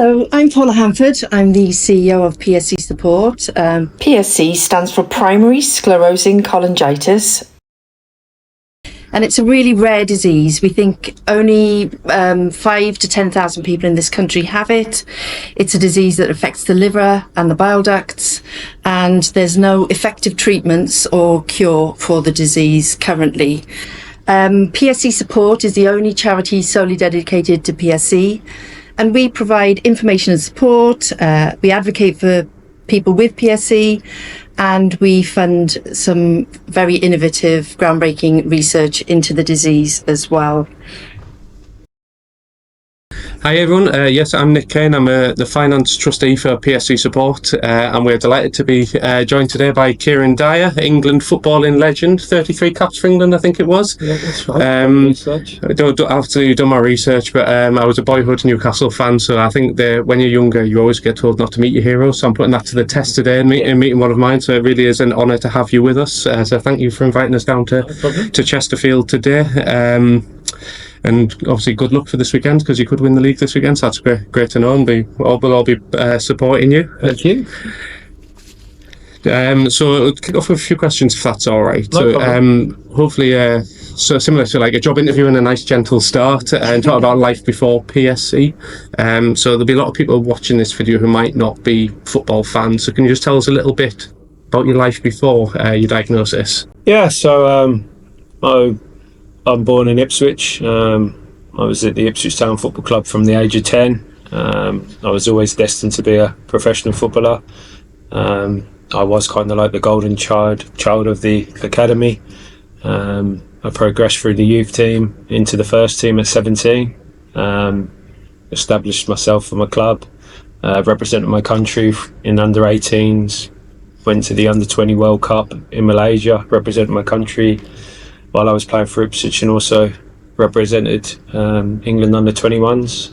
Hello, I'm Paula Hanford. I'm the CEO of PSC Support. PSC stands for Primary Sclerosing Cholangitis. And it's a really rare disease. We think only 5 to 10,000 people in this country have it. It's a disease that affects the liver and the bile ducts, and there's no effective treatments or cure for the disease currently. PSC Support is the only charity solely dedicated to PSC, and we provide information and support. We advocate for people with PSC, and we fund some very innovative, groundbreaking research into the disease as well. Hi everyone, yes, I'm Nick Kane. I'm the Finance Trustee for PSC Support, and we're delighted to be joined today by Kieron Dyer, England footballing legend, 33 caps for England, I think it was. Yeah, that's right. I don't absolutely done my research, but I was a boyhood Newcastle fan, so I think when you're younger, you always get told not to meet your heroes, so I'm putting that to the test today and meeting one of mine, so it really is an honour to have you with us. So thank you for inviting us down to Chesterfield today. And obviously good luck for this weekend, because you could win the league this weekend, so that's great to know, and we'll all be supporting you. Thank you. So we'll kick off with a few questions if that's all right. No problem. Hopefully so similar to like a job interview and a nice gentle start, and talk about life before PSC. So there'll be a lot of people watching this video who might not be football fans, so can you just tell us a little bit about your life before your diagnosis? Yeah, so I'm born in Ipswich. I was at the Ipswich Town Football Club from the age of 10. I was always destined to be a professional footballer. I was kind of like the golden child of the academy. I progressed through the youth team into the first team at 17. Established myself for my club. Represented my country in under 18s. Went to the under 20 World Cup in Malaysia. Represented my country while I was playing for Ipswich, and also represented England under 21s.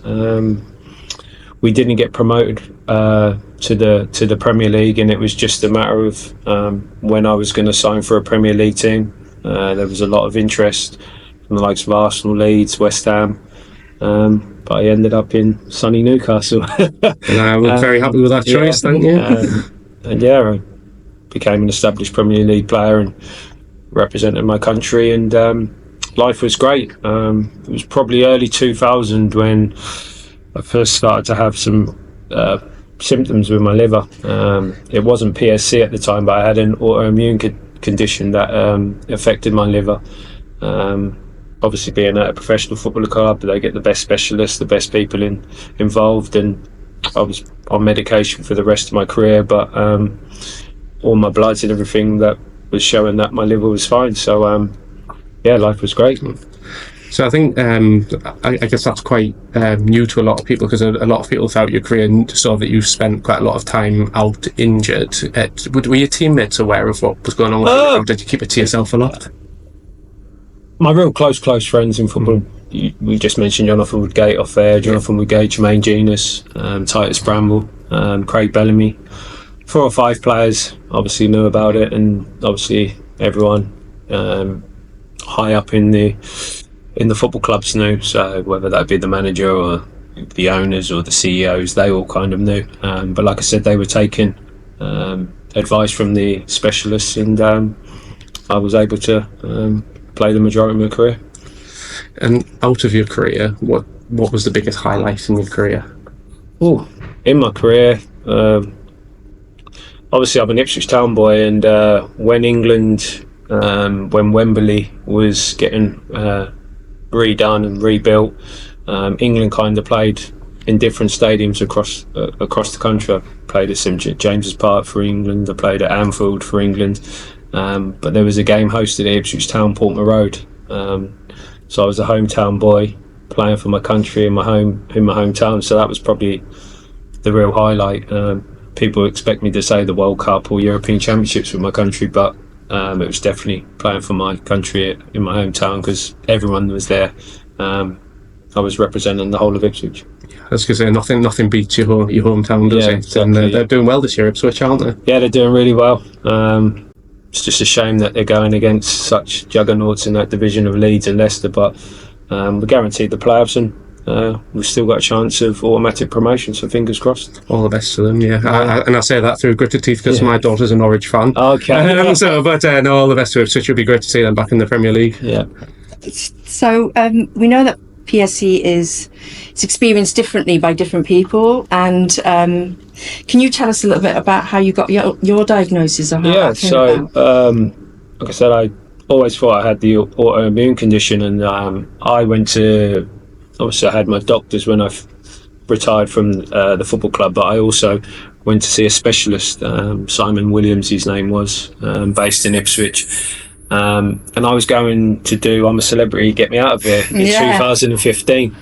We didn't get promoted to the Premier League, and it was just a matter of when I was going to sign for a Premier League team. There was a lot of interest from the likes of Arsenal, Leeds, West Ham, but I ended up in sunny Newcastle. And I was very happy with that choice, thank you. And yeah, I became an established Premier League player and represented my country, and life was great. It was probably early 2000 when I first started to have some symptoms with my liver. It wasn't PSC at the time, but I had an autoimmune condition that affected my liver. Obviously, being at a professional football club, they get the best specialists, the best people involved, and I was on medication for the rest of my career, but all my bloods and everything that was showing that my liver was fine. So yeah, life was great. So I think I guess that's quite new to a lot of people, because a lot of people throughout your career saw that you spent quite a lot of time out injured. Were your teammates aware of what was going on with you, or did you keep it to yourself a lot? My real close friends in football, we just mentioned Jonathan Woodgate off air, Jonathan Woodgate, Jermaine Genus, Titus Bramble, Craig Bellamy. 4 or 5 players obviously knew about it, and obviously everyone high up in the football clubs knew. So whether that be the manager or the owners or the CEOs, they all kind of knew. But like I said, they were taking advice from the specialists, and I was able to play the majority of my career. And out of your career, what was the biggest highlight in your career? Oh, in my career, obviously I'm an Ipswich Town boy, and when England, when Wembley was getting redone and rebuilt, England kind of played in different stadiums across the country. I played at St James's Park for England, I played at Hanford for England, but there was a game hosted at Ipswich Town, Portman Road, so I was a hometown boy playing for my country in my hometown, so that was probably the real highlight. People expect me to say the World Cup or European Championships with my country, but it was definitely playing for my country in my hometown, because everyone was there. I was representing the whole of Ipswich. I was going to say, nothing beats your hometown, does it? Exactly. And they're doing well this year, Ipswich, aren't they? Yeah, they're doing really well. It's just a shame that they're going against such juggernauts in that division of Leeds and Leicester, but we're guaranteed the playoffs, and we've still got a chance of automatic promotion, so fingers crossed. All the best to them, yeah. And I say that through gritted teeth because my daughter's a Norwich fan. Okay. No, all the best to them. So it should be great to see them back in the Premier League. Yeah. So we know that PSC is experienced differently by different people, and can you tell us a little bit about how you got your diagnosis? Or how Yeah, that came so about? like I said, I always thought I had the autoimmune condition, and I went to, obviously I had my doctors when I retired from the football club, but I also went to see a specialist, Simon Williams his name was, based in Ipswich. And I was going to do I'm a Celebrity, Get Me Out of Here in 2015.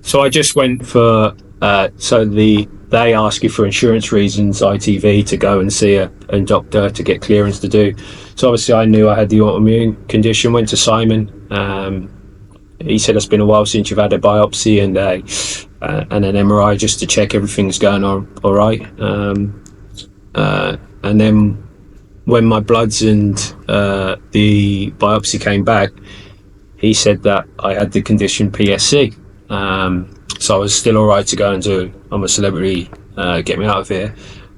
So I just went for they ask you for insurance reasons, ITV, to go and see a doctor to get clearance to do. So obviously I knew I had the autoimmune condition, went to Simon. He said it's been a while since you've had a biopsy and an MRI just to check everything's going all right. And then when my bloods and the biopsy came back, he said that I had the condition PSC. So I was still all right to go and do I'm a Celebrity, Get Me Out of Here.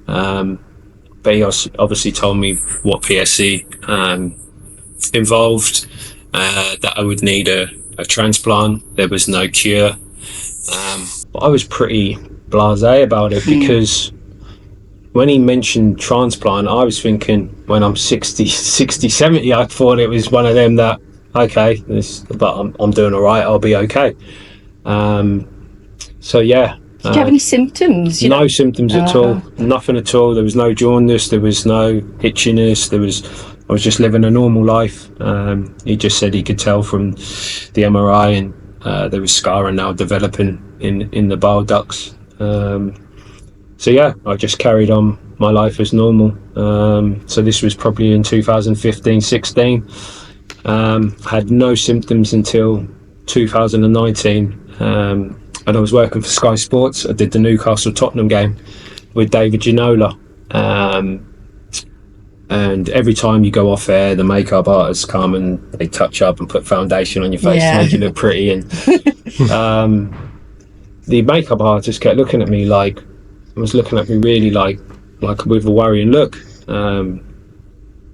But he obviously told me what PSC involved, that I would need a transplant. There was no cure. But I was pretty blasé about it because when he mentioned transplant, I was thinking when I'm 60, 70, I thought it was one of them that, okay, but I'm doing all right, I'll be okay. So yeah. Did you have any symptoms? No symptoms at all, nothing at all. There was no jaundice, there was no itchiness, I was just living a normal life. He just said he could tell from the MRI and there was scarring now developing in the bile ducts. So yeah, I just carried on my life as normal. So this was probably in 2015-16. Had no symptoms until 2019. And I was working for Sky Sports. I did the Newcastle-Tottenham game with David Ginola. And every time you go off air, the makeup artists come and they touch up and put foundation on your face to make you look pretty. And the makeup artist kept looking at me really like with a worrying look. When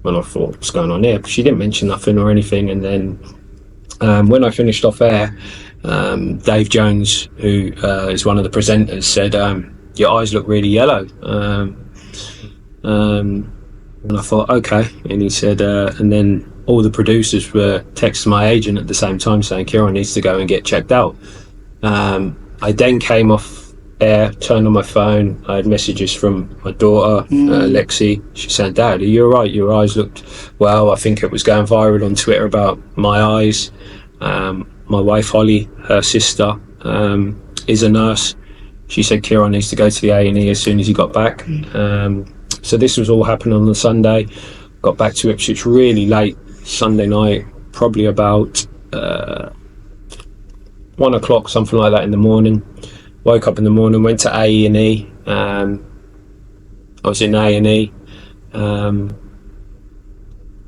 I thought, what's going on here? But she didn't mention nothing or anything. And then when I finished off air, Dave Jones, who is one of the presenters, said, your eyes look really yellow. And I thought, okay. And he said, and then all the producers were texting my agent at the same time saying, Kieron needs to go and get checked out. I then came off air, turned on my phone. I had messages from my daughter, Lexi. She said, Dad, are you all right? Your eyes looked well. I think it was going viral on Twitter about my eyes. My wife, Holly, her sister, is a nurse. She said Kieron needs to go to the A&E as soon as he got back. So this was all happening on the Sunday. Got back to Ipswich really late Sunday night, probably about 1 o'clock, something like that in the morning. Woke up in the morning, went to A&E. I was in A&E.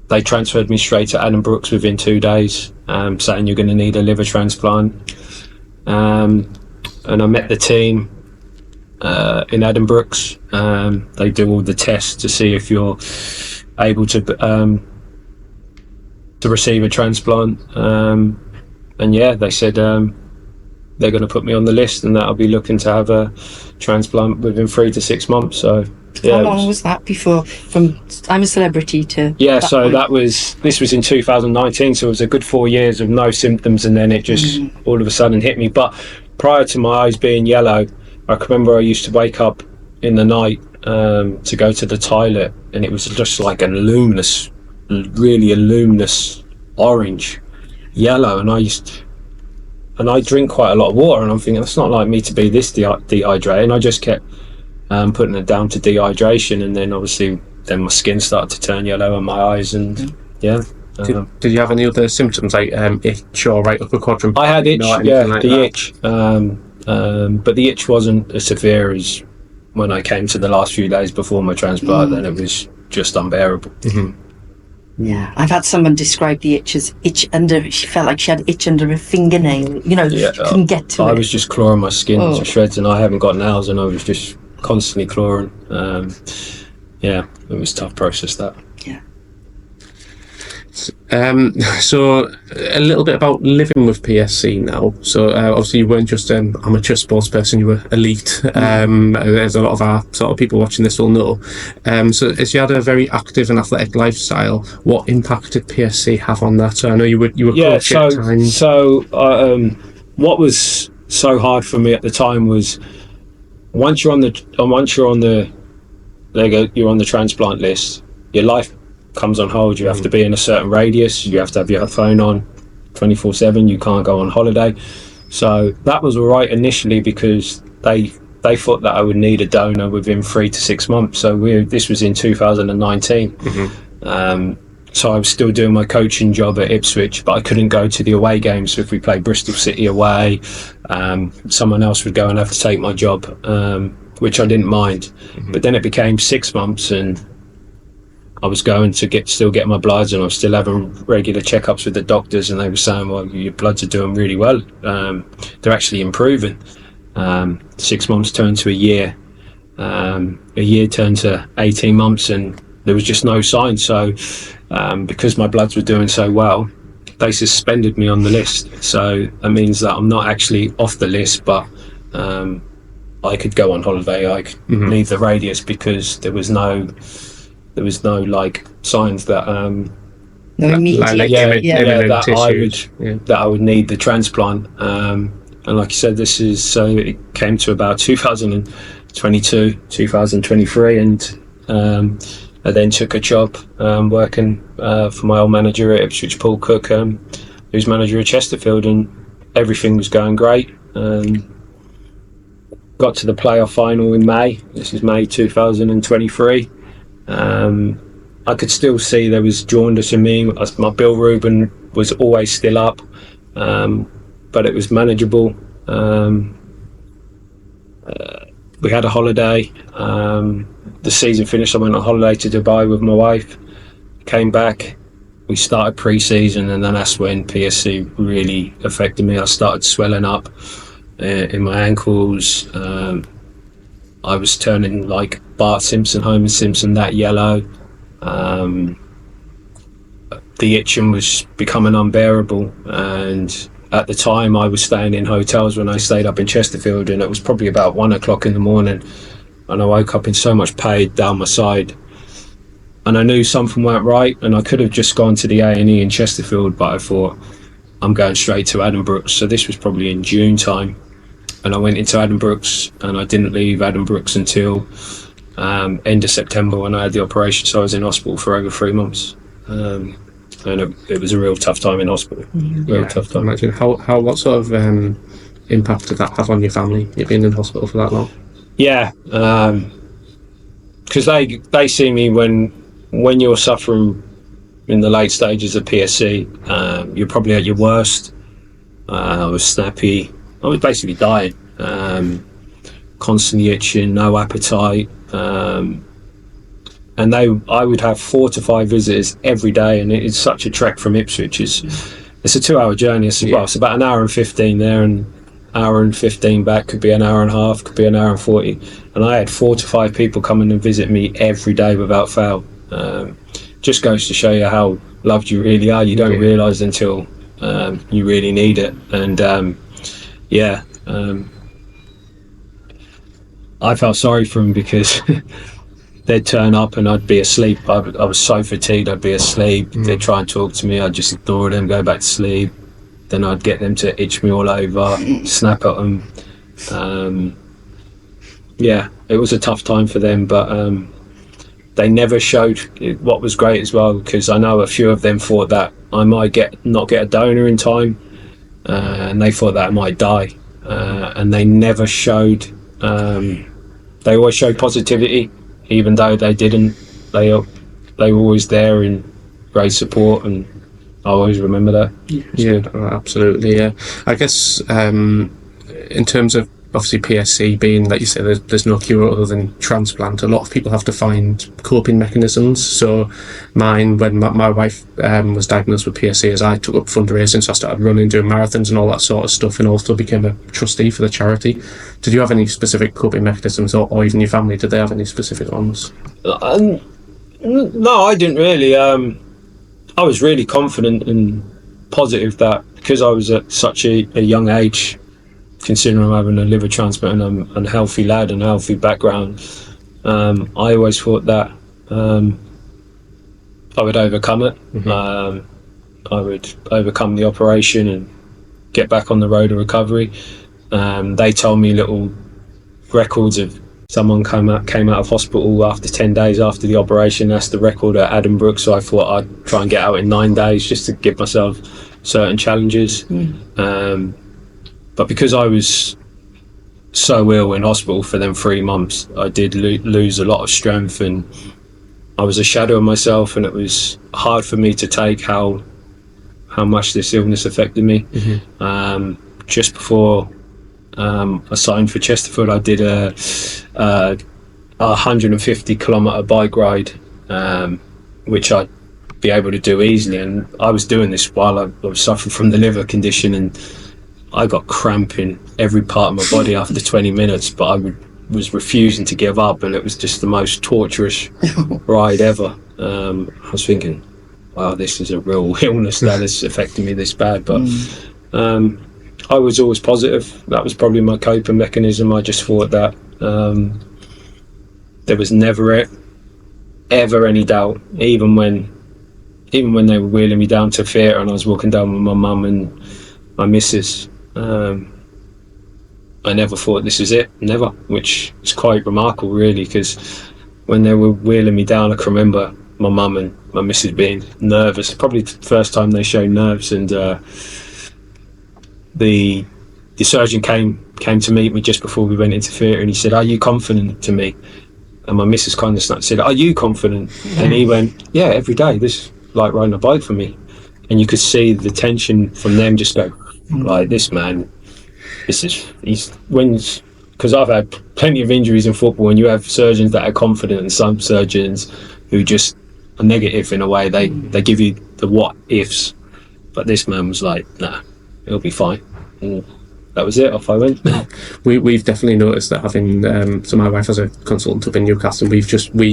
They transferred me straight to Adam Brooks within 2 days, saying you're going to need a liver transplant. And I met the team in Adam Brooks. They do all the tests to see if you're able to receive a transplant. And yeah, they said they're going to put me on the list and that I'll be looking to have a transplant within 3 to 6 months. So yeah, how long was that before from I'm a Celebrity to so this was in 2019, so it was a good 4 years of no symptoms, and then it just all of a sudden hit me. But prior to my eyes being yellow, I can remember I used to wake up in the night to go to the toilet, and it was just like a luminous orange yellow, and I drink quite a lot of water, and I'm thinking it's not like me to be this dehydrated, and I just kept putting it down to dehydration, and then obviously then my skin started to turn yellow on my eyes, and yeah. Did you have any other symptoms like itch or right upper quadrant? I had itch, the itch, but the itch wasn't as severe as when I came to the last few days before my transplant. Then it was just unbearable. Yeah, I've had someone describe the itch as itch under. She felt like she had itch under her fingernail. She couldn't get to it. I was just clawing my skin Oh. to shreds, and I haven't got nails, and I was just constantly clawing. It was a tough process, that. Yeah. So a little bit about living with PSC now. So obviously you weren't just an amateur sports person, you were elite. As a lot of our sort of people watching this will know. So as you had a very active and athletic lifestyle, what impact did PSC have on that? So I know you were coach at times. What was so hard for me at the time was once you're on the transplant list, your life comes on hold. You have to be in a certain radius, you have to have your phone on 24/7, you can't go on holiday. So that was all right initially because they thought that I would need a donor within 3 to 6 months. So this was in 2019. So I was still doing my coaching job at Ipswich, but I couldn't go to the away games. So if we played Bristol City away, someone else would go and have to take my job, which I didn't mind. But then it became 6 months, and I was going to still get my bloods, and I was still having regular checkups with the doctors, and they were saying, well, your bloods are doing really well. They're actually improving. 6 months turned to a year. A year turned to 18 months, and there was just no sign. So because my bloods were doing so well, they suspended me on the list. So that means that I'm not actually off the list, but I could go on holiday. I could leave the radius because there was no like signs that No immediate. that I would need the transplant. And like you said, it came to about 2022, 2023, and I then took a job working for my old manager at Ipswich, Paul Cook, who's manager of Chesterfield, and everything was going great. Got to the playoff final in May. This is May 2023. I could still see there was jaundice in me. My bilirubin was always still up, but it was manageable. We had a holiday. The season finished. I went on holiday to Dubai with my wife. Came back. We started pre-season, and then that's when PSC really affected me. I started swelling up in my ankles. I was turning like Bart Simpson, Homer Simpson, that yellow. The itching was becoming unbearable, and at the time I was staying in hotels when I stayed up in Chesterfield, and it was probably about 1 o'clock in the morning, and I woke up in so much pain down my side, and I knew something weren't right, and I could have just gone to the A&E in Chesterfield, but I thought I'm going straight to Addenbrooke's. So this was probably in June time, and I went into Addenbrooke's, and I didn't leave Addenbrooke's until end of September when I had the operation. So I was in hospital for over 3 months, and it was a real tough time in hospital. Tough time. Imagine what sort of impact did that have on your family? You've been in hospital for that long. Yeah, because they see me when you're suffering in the late stages of PSC. You're probably at your worst. I was snappy. I was basically dying. Constantly itching, no appetite. And I would have 4 to 5 visitors every day, and it's such a trek from Ipswich. It's a 2-hour journey. It's about an hour and 15 there, and hour and 15 back. Could be an hour and a half, could be an hour and 40. And I had 4 to 5 people coming and visit me every day without fail. Just goes to show you how loved you really are. You don't realise until you really need it. And I felt sorry for them because they'd turn up and I'd be asleep. I was so fatigued, I'd be asleep. They'd try and talk to me, I'd just ignore them, go back to sleep. Then I'd get them to itch me all over, snap at them. It was a tough time for them, but they never showed. What was great as well, because I know a few of them thought that I might not get a donor in time, and they thought that I might die, and they never showed. They always showed positivity, even though they didn't. They were always there in great support, and I always remember that. Yeah, absolutely. Yeah, I guess in terms of obviously PSC being, like you say, there's no cure other than transplant. A lot of people have to find coping mechanisms. So mine, when my wife was diagnosed with PSC, as I took up fundraising, so I started running, doing marathons and all that sort of stuff, and also became a trustee for the charity. Did you have any specific coping mechanisms, or even your family, did they have any specific ones? No, I didn't really. I was really confident and positive that because I was at such a young age, considering I'm having a liver transplant and I'm a healthy lad and a healthy background, I always thought that I would overcome it. I would overcome the operation and get back on the road of recovery. They told me little records of someone came out of hospital after 10 days after the operation. That's the record at Addenbrooke, so I thought I'd try and get out in 9 days just to give myself certain challenges. But because I was so ill in hospital for them 3 months, I did lose a lot of strength, and I was a shadow of myself, and it was hard for me to take how much this illness affected me. Just before I signed for Chesterfield, I did a 150 kilometre bike ride, which I'd be able to do easily, and I was doing this while I was suffering from the liver condition, and I got cramp in every part of my body after 20 minutes, but I was refusing to give up, and it was just the most torturous ride ever. I was thinking, wow, this is a real illness that is affecting me this bad, but I was always positive. That was probably my coping mechanism. I just thought that there was never ever any doubt, even when they were wheeling me down to theatre and I was walking down with my mum and my missus. I never thought this is it, never, which is quite remarkable really, because when they were wheeling me down, I can remember my mum and my missus being nervous, probably the first time they showed nerves, and the surgeon came to meet me just before we went into theatre, and he said, "Are you confident?" to me, and my missus kind of said, "Are you confident?" And he went, "Yeah, every day, this is like riding a bike for me." And you could see the tension from them just go, like, this man, because I've had plenty of injuries in football, and you have surgeons that are confident and some surgeons who just are negative in a way. They give you the what ifs, but this man was like, nah, it'll be fine. And that was it, off I went. We've definitely noticed that having so my wife has a consultant up in Newcastle, we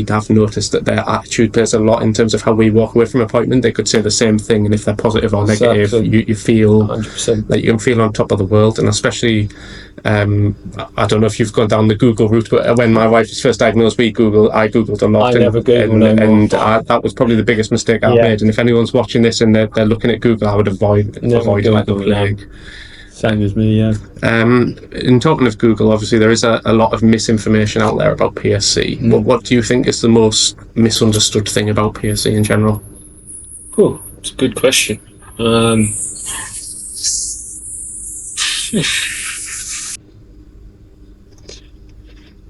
have noticed that their attitude plays a lot in terms of how we walk away from an appointment. They could say the same thing, and if they're positive or negative, exactly. you feel 100%. like you can feel on top of the world. And especially I don't know if you've gone down the Google route, but when my wife was first diagnosed, I googled a lot. I never Googled and that was probably the biggest mistake I've made. And if anyone's watching this and they're looking at Google, I would avoid it like the plague. Same as me, yeah. In talking of Google, obviously there is a lot of misinformation out there about PSC. What do you think is the most misunderstood thing about PSC in general? Oh, it's a good question.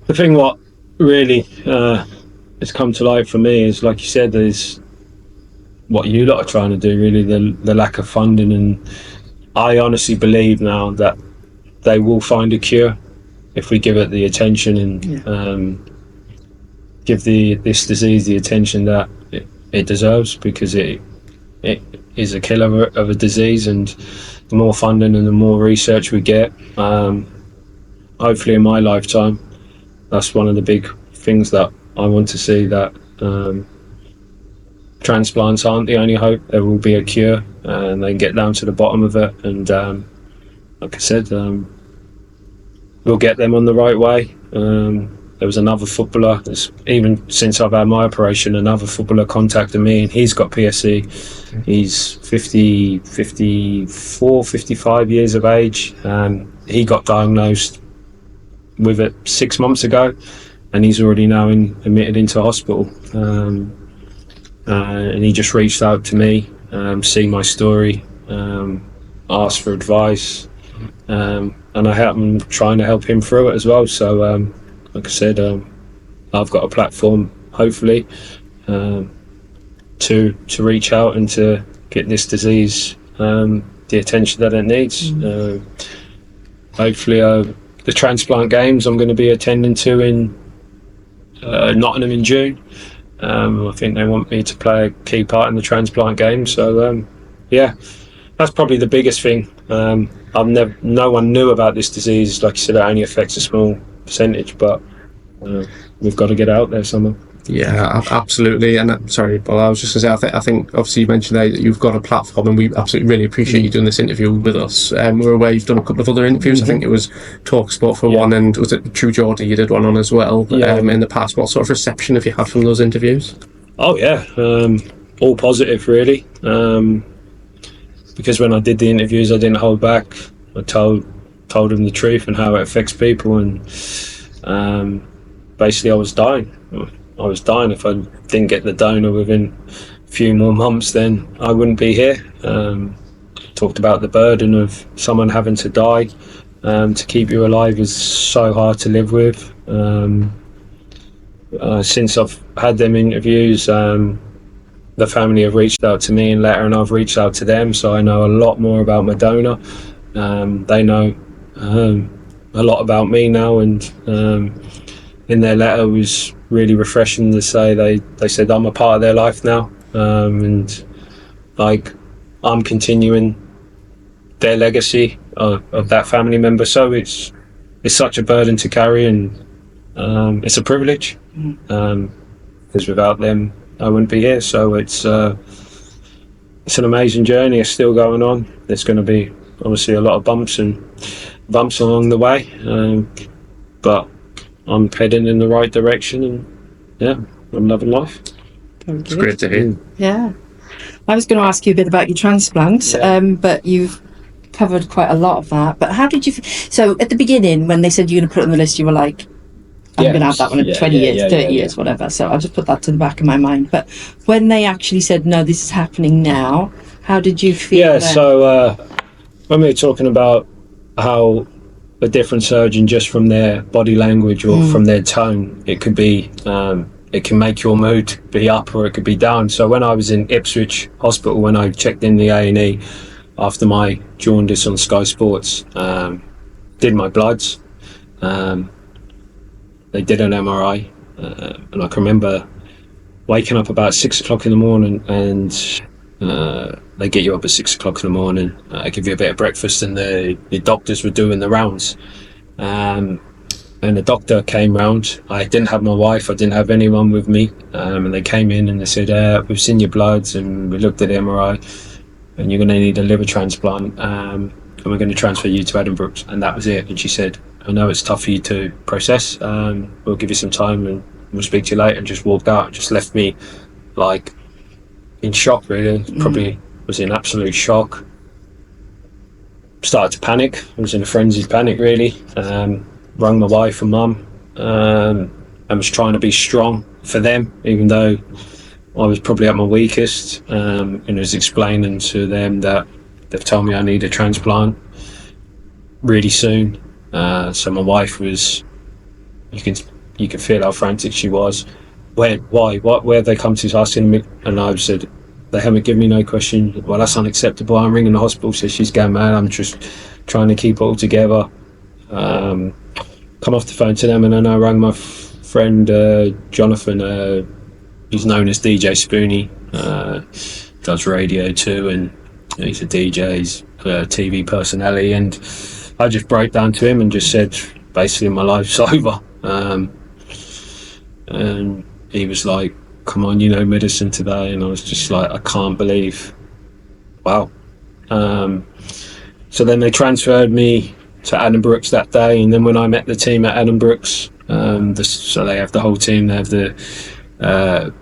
The thing what really has come to light for me is, like you said, is what you lot are trying to do, really, the lack of funding. And I honestly believe now that they will find a cure if we give it the attention and give this disease the attention that it deserves, because it is a killer of a disease. And the more funding and the more research we get, hopefully in my lifetime, that's one of the big things that I want to see, that transplants aren't the only hope. There will be a cure, and they can get down to the bottom of it. And like I said, we'll get them on the right way. There was another footballer, even since I've had my operation, another footballer contacted me, and he's got PSC. He's 54, 55 years of age, and he got diagnosed with it 6 months ago, and he's already now admitted into hospital. And he just reached out to me, see my story, asked for advice, and I'm trying to help him through it as well. So like I said, I've got a platform, hopefully, to reach out and to get this disease the attention that it needs. Hopefully I'll the transplant games I'm going to be attending to in Nottingham in June. I think they want me to play a key part in the transplant game. So yeah, that's probably the biggest thing. No one knew about this disease. Like you said, it only affects a small percentage, but we've got to get out there somehow. Yeah, absolutely. And sorry, Paul, I was just going to say, I think obviously you mentioned there that you've got a platform, and we absolutely really appreciate you doing this interview with us. We're aware you've done a couple of other interviews. I think it was Talk Sport for one, and was it True Geordie you did one on as well in the past. What sort of reception have you had from those interviews? Oh yeah, all positive really. Because when I did the interviews, I didn't hold back. I told them the truth and how it affects people, and basically I was dying. If I didn't get the donor within a few more months, then I wouldn't be here. Talked about the burden of someone having to die to keep you alive is so hard to live with. Since I've had them interviews, the family have reached out to me in letter, and I've reached out to them, so I know a lot more about my donor. They know a lot about me now, and in their letter was really refreshing to say they said I'm a part of their life now, and like I'm continuing their legacy of that family member. So it's such a burden to carry, and it's a privilege, because without them I wouldn't be here. So it's an amazing journey. It's still going on. There's going to be obviously a lot of bumps along the way, but I'm heading in the right direction, and yeah, I'm loving life. It's great to hear. Yeah. I was going to ask you a bit about your transplant, but you've covered quite a lot of that. But how did you... So at the beginning, when they said you're going to put it on the list, you were like, I'm going to have that one in 20 years, 30 years, whatever. So I'll just put that to the back of my mind. But when they actually said, no, this is happening now, how did you feel? Yeah, so when we were talking about how a different surgeon, just from their body language or from their tone, it could be... it can make your mood be up or it could be down. So when I was in Ipswich Hospital, when I checked in the A&E after my jaundice on Sky Sports, did my bloods, they did an MRI, and I can remember waking up about 6 o'clock in the morning, and they get you up at 6 o'clock in the morning, give you a bit of breakfast, and the doctors were doing the rounds. And the doctor came round. I didn't have my wife, I didn't have anyone with me, and they came in and they said, we've seen your bloods and we looked at the MRI, and you're going to need a liver transplant, and we're going to transfer you to Edinburgh. And that was it. And she said, I know it's tough for you to process, we'll give you some time and we'll speak to you later. And just walked out and just left me like in shock, really. Probably was in absolute shock. Started to panic. I was in a frenzied panic, really. Rang my wife and mum, and was trying to be strong for them, even though I was probably at my weakest, and was explaining to them that they've told me I need a transplant really soon. So my wife was, you can feel how frantic she was. Where have they come to asking me? And I said, they haven't given me no question. Well, that's unacceptable. I'm ringing the hospital, so she's going mad. I'm just trying to keep it all together. Come off the phone to them, and then I rang my friend Jonathan. He's known as DJ Spoonie, does radio too, and he's a DJ, he's a TV personality. And I just broke down to him and just said, basically, my life's over. And he was like, come on, medicine today. And I was just like, I can't believe, wow. So then they transferred me to Edinburgh that day, and then when I met the team at Edinburgh, so they have the whole team. They have the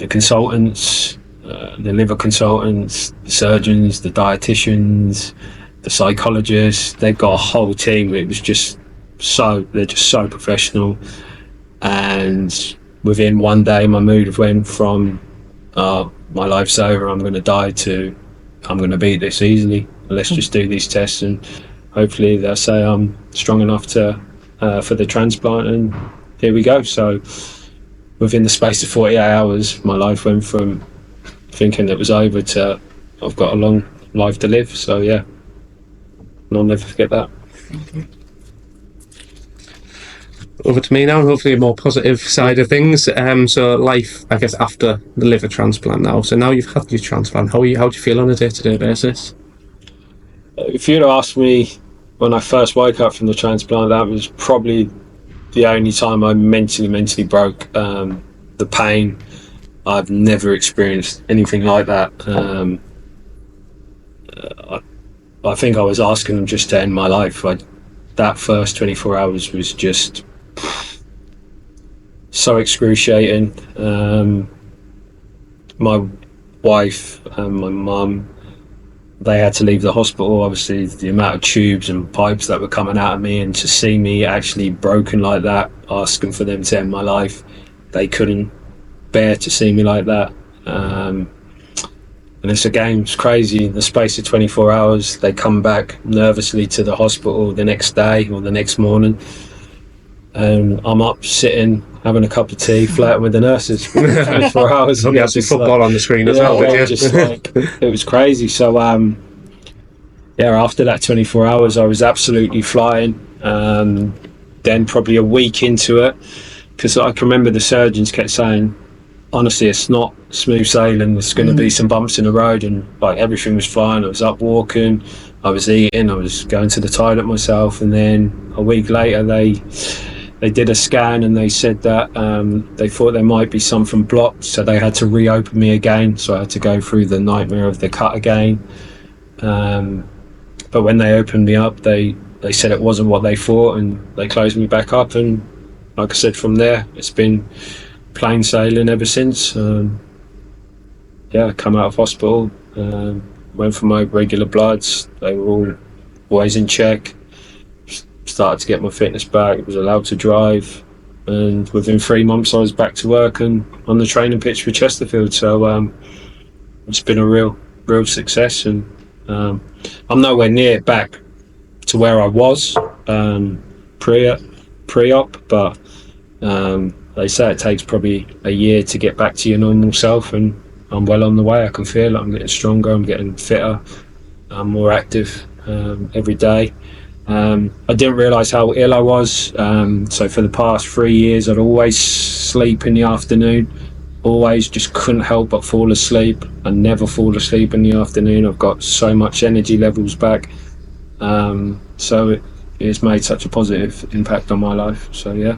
consultants, the liver consultants, the surgeons, the dietitians, the psychologists. They've got a whole team. It was just they're just so professional. And within one day, my mood went from my life's over, I'm going to die, to I'm going to beat this easily. Let's just do these tests, and hopefully they'll say I'm strong enough to for the transplant, and here we go. So within the space of 48 hours, my life went from thinking it was over to I've got a long life to live. So yeah, and I'll never forget that. Thank you. Over to me now, and hopefully a more positive side of things. So life, I guess, after the liver transplant now. So now you've had your transplant. How do you feel on a day-to-day basis? If you'd have asked me when I first woke up from the transplant, that was probably the only time I mentally broke. The pain, I've never experienced anything like that. I think I was asking them just to end my life. That first 24 hours was just so excruciating. My wife and my mum, they had to leave the hospital. Obviously, the amount of tubes and pipes that were coming out of me, and to see me actually broken like that, asking for them to end my life, they couldn't bear to see me like that. And it's crazy. In the space of 24 hours, they come back nervously to the hospital the next day or the next morning, and I'm up sitting having a cup of tea, flirting with the nurses for 24 hours. You had some football on the screen as well, did you? It was crazy. So after that 24 hours, I was absolutely flying. Then probably a week into it, because I can remember the surgeons kept saying, honestly, it's not smooth sailing, there's going to be some bumps in the road, and like everything was fine. I was up walking, I was eating, I was going to the toilet myself, and then a week later they did a scan and they said that they thought there might be something blocked, so they had to reopen me again. So I had to go through the nightmare of the cut again. But when they opened me up, they said it wasn't what they thought, and they closed me back up. And like I said, from there it's been plain sailing ever since. I come out of hospital, went for my regular bloods. They were always in check. Started to get my fitness back, was allowed to drive, and within 3 months I was back to work and on the training pitch for Chesterfield. So it's been a real success, and I'm nowhere near back to where I was pre-op, but they say it takes probably a year to get back to your normal self, and I'm well on the way. I can feel it. I'm getting stronger, I'm getting fitter, I'm more active every day. I didn't realise how ill I was, so for the past 3 years I'd always sleep in the afternoon, always just couldn't help but fall asleep. I never fall asleep in the afternoon. I've got so much energy levels back, so it's made such a positive impact on my life. So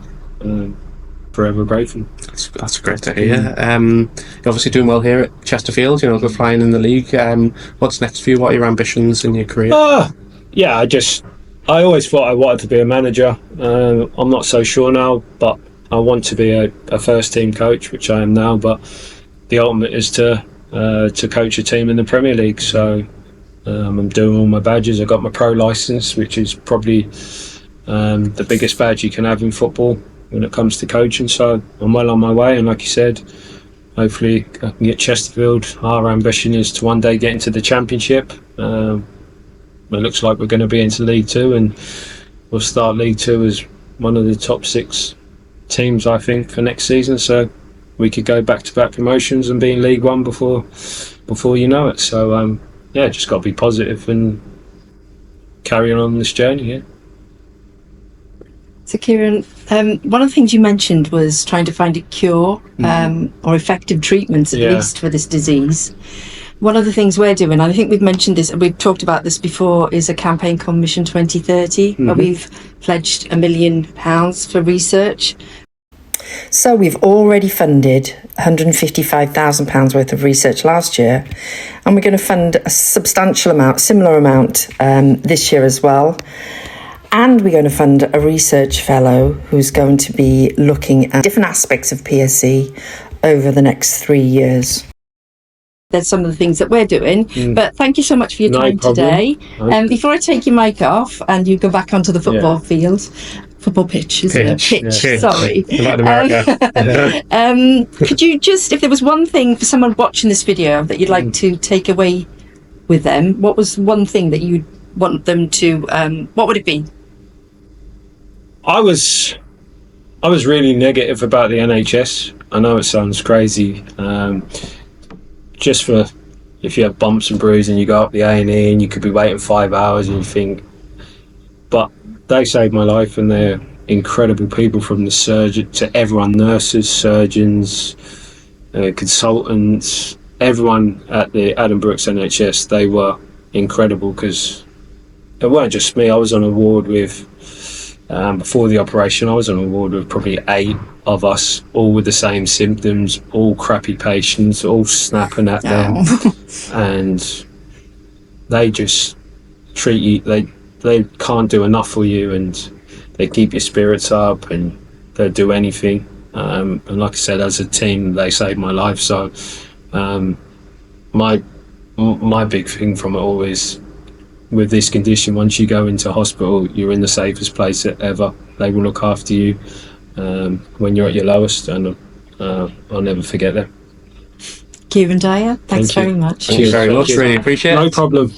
forever grateful. That's great to hear. You're obviously doing well here at Chesterfield, we're flying in the league. What's next for you? What are your ambitions in your career? I always thought I wanted to be a manager. I'm not so sure now, but I want to be a first team coach, which I am now, but the ultimate is to coach a team in the Premier League. So I'm doing all my badges. I got my pro license, which is probably the biggest badge you can have in football when it comes to coaching. So I'm well on my way, and like you said, hopefully I can get Chesterfield. Our ambition is to one day get into the Championship. It looks like we're going to be into League Two, and we'll start League Two as one of the top 6 teams, I think, for next season. So we could go back-to-back promotions and be in League One before you know it. So just got to be positive and carry on this journey. Yeah. So Kieron, one of the things you mentioned was trying to find a cure or effective treatments at least for this disease. One of the things we're doing, and I think we've mentioned this, we've talked about this before, is a campaign called Mission 2030, where we've pledged £1 million for research. So we've already funded £155,000 worth of research last year, and we're going to fund a substantial amount, similar amount, this year as well. And we're going to fund a research fellow who's going to be looking at different aspects of PSC over the next 3 years. There's some of the things that we're doing, but thank you so much for your time today. Before I take your mic off and you go back onto the football field, football pitch, isn't it? Pitch. Sorry. Could you just, if there was one thing for someone watching this video that you'd like to take away with them, what was one thing that you'd want them to, what would it be? I was really negative about the NHS. I know it sounds crazy. Just for if you have bumps and bruises and you go up the A&E and you could be waiting 5 hours and you think, but they saved my life, and they're incredible people, from the surgeon to everyone, nurses, surgeons, consultants, everyone at the Adam Brooks NHS. They were incredible, because it weren't just me. I was on a ward with, before the operation, I was on a ward with probably 8 of us, all with the same symptoms, all crappy patients, all snapping at them. And they just treat you, they can't do enough for you, and they keep your spirits up, and they'll do anything. And like I said, as a team, they saved my life. So my big thing from it all is, with this condition, once you go into hospital, you're in the safest place ever. They will look after you when you're at your lowest, and I'll never forget that. Kieron Dyer, thanks very much. Thank you very much. Really appreciate it. No problem.